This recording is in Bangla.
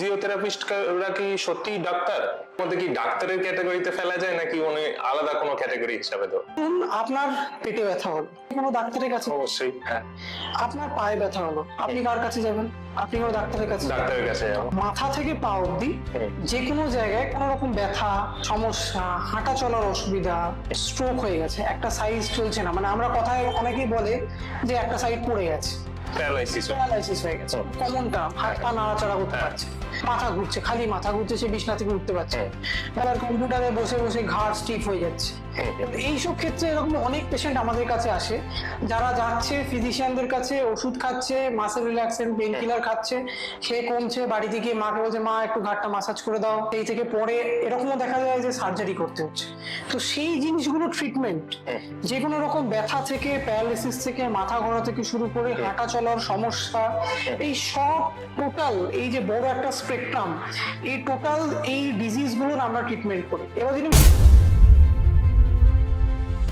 ফিজিওথেরাপিস্টরা কি সত্যি ডাক্তার? মধ্যে কি ডাক্তারের ক্যাটাগরিতে ফেলা যায় নাকি উনি আলাদা কোনো ক্যাটাগরি হিসাবে? তো আপনার পেটে ব্যথা হলো, কোনো ডাক্তারের কাছে। অবশ্যই, হ্যাঁ। আপনার পায়ে ব্যথা হলো, আপনি কার কাছে যাবেন? আপনি কোনো ডাক্তারের কাছে। ডাক্তারের কাছে যাবো। মাথা থেকে পা অব্দি যে কোনো জায়গায় কোনো রকম ব্যথা, সমস্যা, হাঁটা চলার অসুবিধা, স্ট্রোক হয়ে গেছে, একটা সাইড চলছে না, মানে আমরা কথায় অনেকেই বলে যে একটা সাইড পড়ে গেছে, প্যারালাইসিস হয়ে গেছে, কমনটা হাত পা নাড়াচাড়া করতে পারছে, মাথা ঘুরছে, খালি মাথা ঘুরছে, সে বিছনা থেকে উঠতে পারছে, এবার কম্পিউটারে বসে বসে ঘাড় স্টিফ হয়ে যাচ্ছে। এইসব ক্ষেত্রে এরকম অনেক পেশেন্ট আমাদের কাছে আসে, যারা যাচ্ছে ফিজিশিয়ানদের কাছে, ওষুধ খাচ্ছে, মাসেল রিল্যাক্সেন্ট পেন কিলার খাচ্ছে, খেয়ে কমছে, বাড়িতে গিয়ে মাকে বলছে মা একটু ঘাড়টা মাসাজ করে দাও, এই থেকে পরে এরকমও দেখা যায় যে সার্জারি করতে হচ্ছে। তো সেই জিনিসগুলো ট্রিটমেন্ট, যে কোনো রকম ব্যথা থেকে, প্যারালাইসিস থেকে, মাথা ঘোরা থেকে শুরু করে হাঁটা চলার সমস্যা, এই সব টোটাল, এই যে বড় একটা স্পেকট্রাম, এই টোটাল এই ডিজিজগুলোর আমরা ট্রিটমেন্ট করি। এবার যদি